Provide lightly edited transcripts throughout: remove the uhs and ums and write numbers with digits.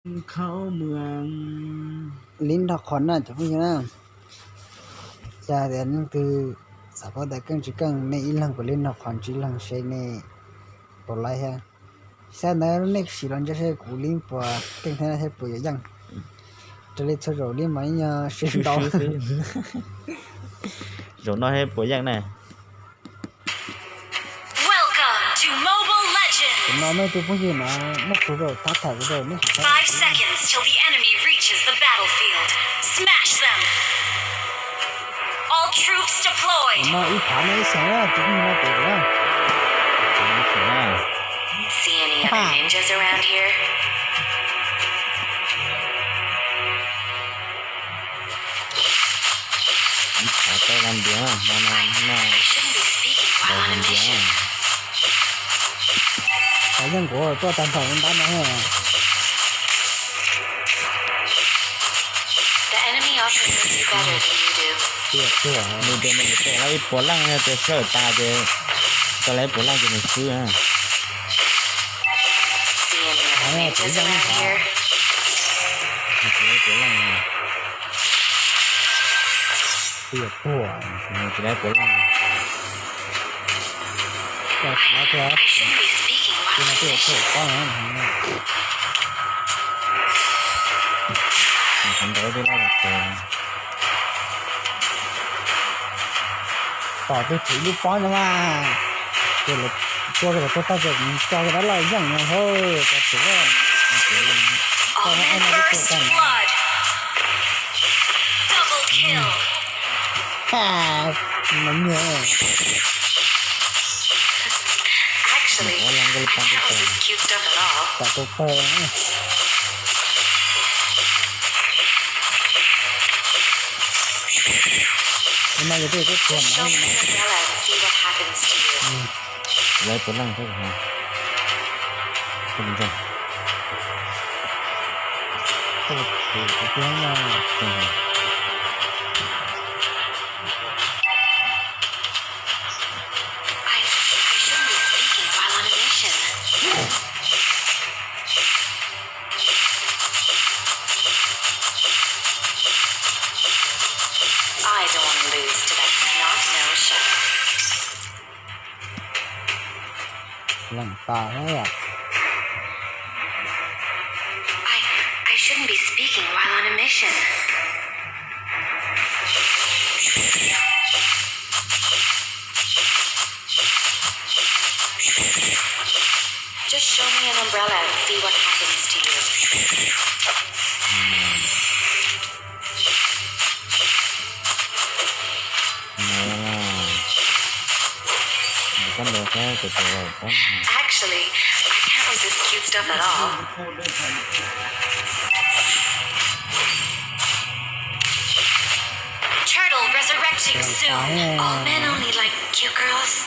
เข้าเมือง Lính học khoản là chẳng như nào cha đến từ xã hội đại cương chỉ cần mấy lần của lính học khoản chỉ lần sẽ này bỏ lại ha sao này nó chỉ lần cho sẽ của lính bỏ tiếng thế này sẽ bỏ dần cho nên cho rồi lính mấy nhà sinh đó rồi nó hay bố dạng này Welcome to Mobile Legends! nó mới tôi cũng gì mà mất rồi tắt thở rồi nó chỉ 5 seconds till the enemy reaches the battlefield. Smash them! All troops deployed! nó ít thả mấy sáng là chúng nó tự ra See any other ninjas around here? tay làm đĩa mà I shouldn't be speaking while on a mission. cá nhân của tôi tạm thời cũng đã nói rồi The enemy often knows you better than you do. mình để mình để lấy bố lăng nha để sợ ta để ta lấy bố lăng cho mình xưa ha See any other ninjas around here? mình lấy bố lăng này mình chỉ lấy bố lăng I shouldn't be speaking while on a mission. mình không đổ đi là rồi tỏ tôi chỉ lúc có nữa mà tôi là cho cái ta được cho cái đó là rằng là thôi có chủ là All men first blood! Double kill! ha nó nhớ Actually, I can't resist cute stuff at all. cả tôi phê hôm nay tôi có tiền Show me an umbrella and see what happens to you. lấy bố lăng thôi hả không được tôi tiếng là I shouldn't be speaking while on a mission. I don't want to lose to that snot-nosed shadow. lằng tà thế à I shouldn't be speaking while on a mission. Just show me an umbrella and see what happens to you. con được cái từ từ rồi con Actually, I can't resist cute stuff at all. Turtle resurrecting soon. All men only like cute girls.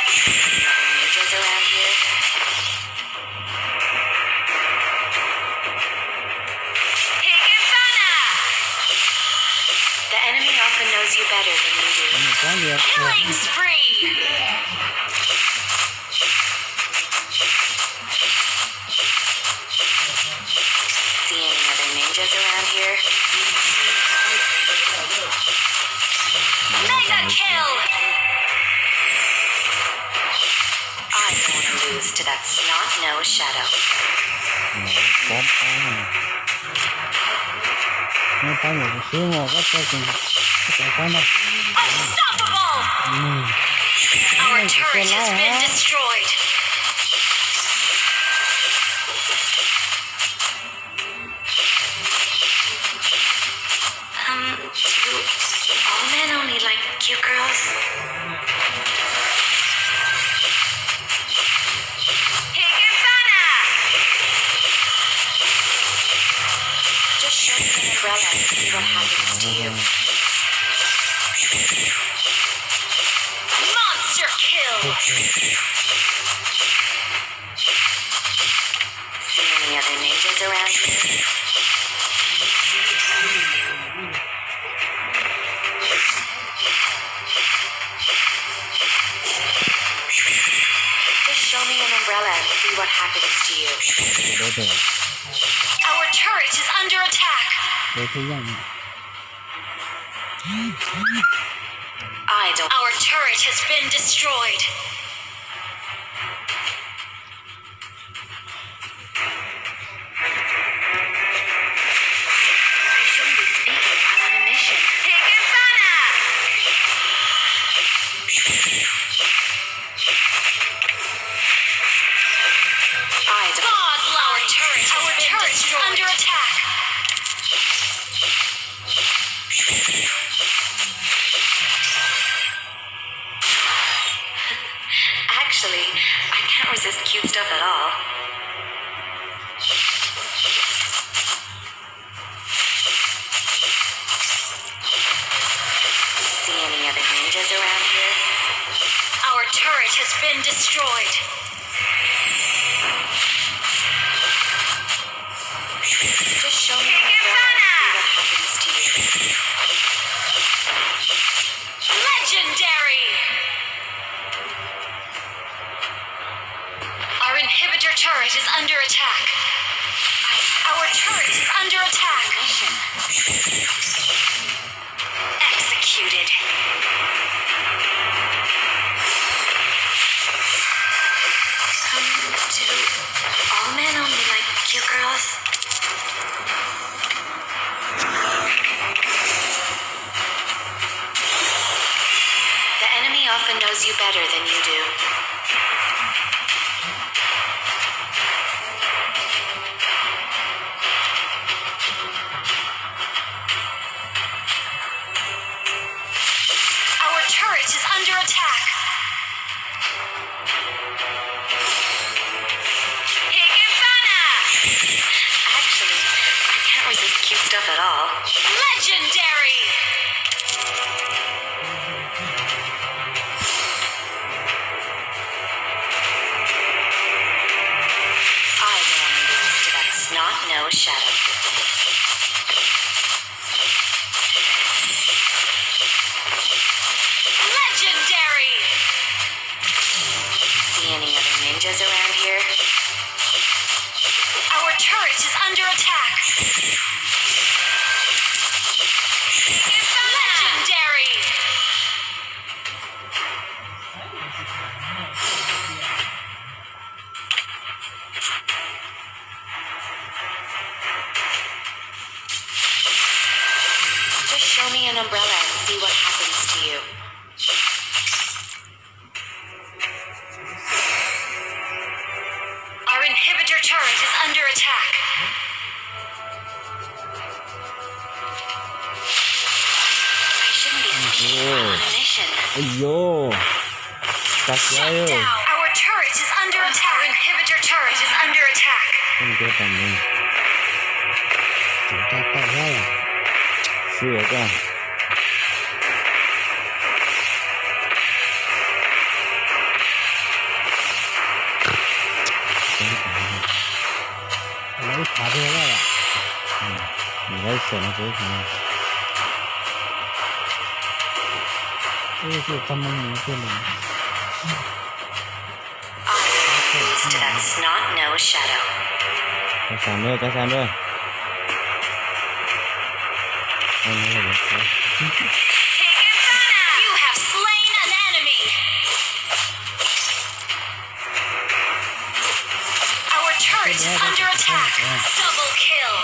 Ninjas around here? Higginbana! The enemy often knows you better than you do. có việc Killing spree! See any other ninjas around here? Mega kill! I don't want to lose to that snot-nosed shadow. con nó có một xíu mà có tôi có nó Unstoppable! Our turret has been destroyed. Do all men only like cute girls? Higginbana! Just show me an umbrella and see what happens to you. Monster kill! See any other ninjas around here? đối tượng Our turret is under attack. đối thứ dân I don't. Our turret has been destroyed. I shouldn't be speaking while on a mission. Higginbana! I don't. Our turret is under attack. Actually, I can't resist cute stuff at all. See any other ninjas around here? Our turret has been destroyed. Just show me an umbrella and see what happens to you. Legendary! Our inhibitor turret is under attack. Our turret is under attack. Executed. Do all men only like cute girls? The enemy often knows you better than you do. Our turret is under attack. Higginbana! Actually, I can't resist cute stuff at all. Legendary! I don't lose to that snot-nosed shadow. Legendary! See any other ninjas around here? Our turret is under attack. Legendary! Just show me an umbrella and see what happens to you. Our inhibitor turret is under attack. I shouldn't be speaking while on a mission. ôi vô cắt Shut quá ơi down. Our turret is under attack. Our inhibitor turret is under attack. không cho tầm đi chúng ta tạo ra là xưa quá lấy phá ra là mình lấy sườn nó tới không cái sự tâm mình của mình I lose to that snot-nosed shadow. cái sàn nữa Không nữa được. Higginbana! You have slain an enemy. Our turret is under attack. Double kill.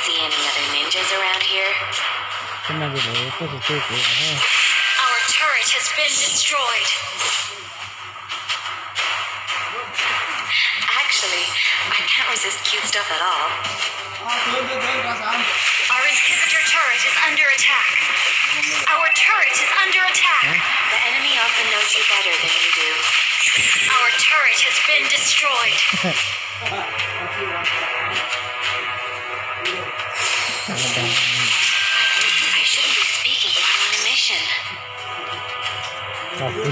See any other ninjas around here? cái này thì để có thể chơi của thôi Our turret has been destroyed. Actually, I can't resist cute stuff at all. Our inhibitor turret is under attack. Our turret is under attack. The enemy often knows you better than you do. Our turret has been destroyed. I shouldn't be speaking while on a mission. copy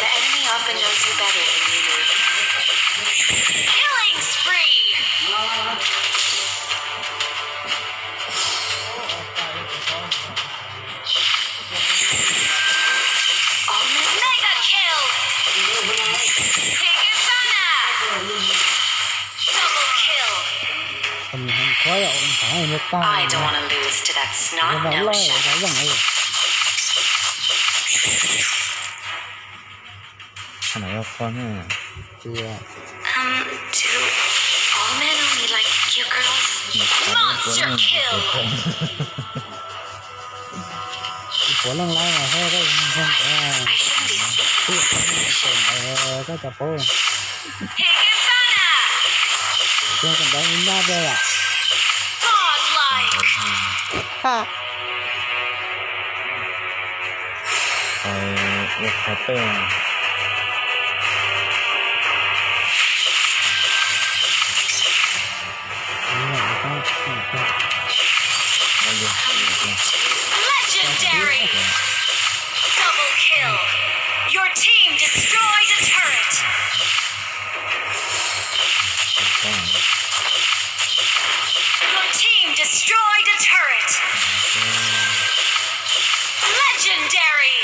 The enemy often knows you better than you do. quá rồi phải nó ta I don't want to lose to that nó snot vẫn lo nose ở cái shadow. dòng này Thằng này có con nha. thì Do all men only like cute girls? Monster kill! của lăng lai mà thôi cái không I shouldn't be speaking. cái chập phố Higginbana! cho cần đấy nó đây à Godlike! ha Rồi cà phê này. Legendary! Double kill! Your team destroyed a turret! Your team destroyed a turret! Legendary!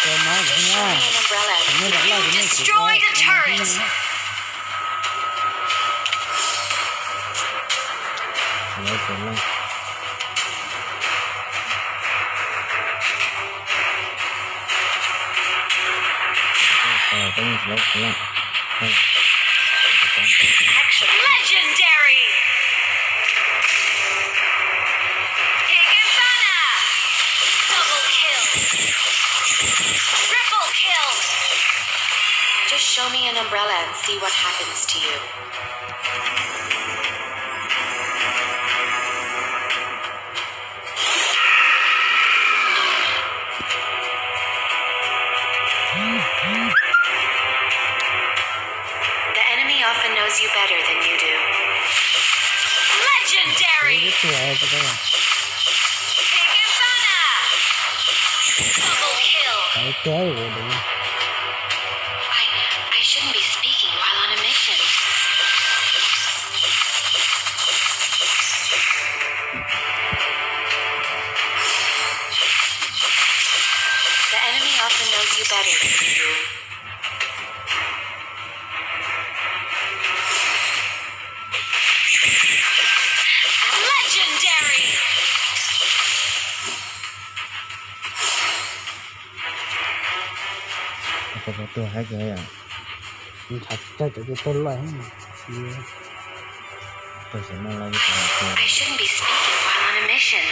cho nó vậy nha An umbrella. nó vẫn là You cái destroyed a turret! Lấy cái lăng. Cái này lấy cái lăng. Legendary! Higginbana! Double kill! Triple kill! Just show me an umbrella and see what happens to you. The enemy often knows you better than you do. Legendary! cái tuổi cái đây Higginbana! Double kill! cái chơi của đúng I shouldn't be speaking while on a mission. The enemy often knows you better than you do. Legendary! Có tôi hai cái à. mình thật cho cái tôn loại Tôi sẽ mang lại cái I shouldn't be speaking while on a mission.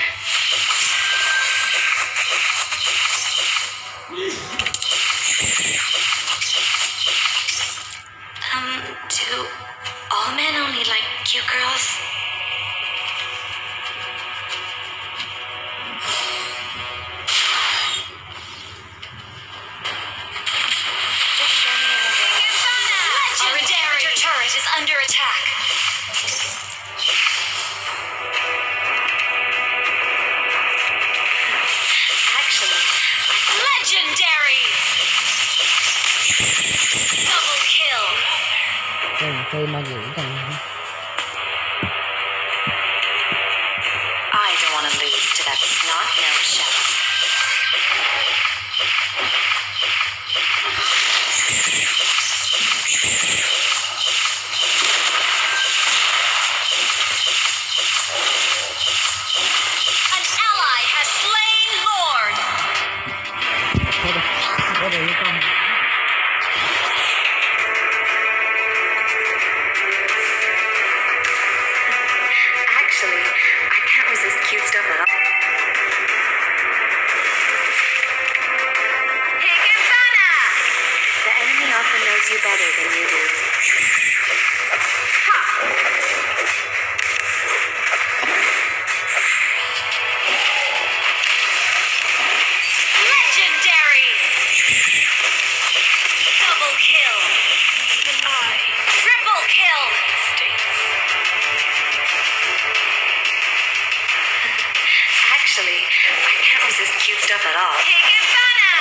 Do all men only like cute girls? Just show me an umbrella. Our inhibitor turret is under attack. Actually, legendary! Double kill! cây mà giữ rằng I don't want to lose to that snot-nosed shadow. An ally has slain Lord! có đây con Actually, I can't resist cute stuff at all. Higginbana! The enemy often knows you better than you do. Ha! Legendary! Double kill! Triple kill! Actually, I can't resist cute stuff at all. Higginbana!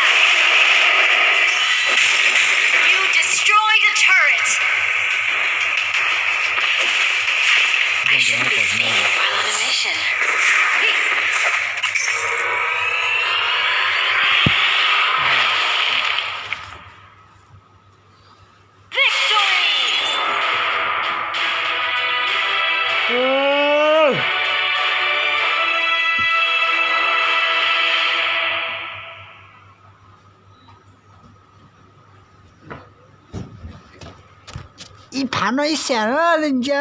You destroyed a turret! I shouldn't be speaking while on a mission. Victory! 一盘了一响了，人家。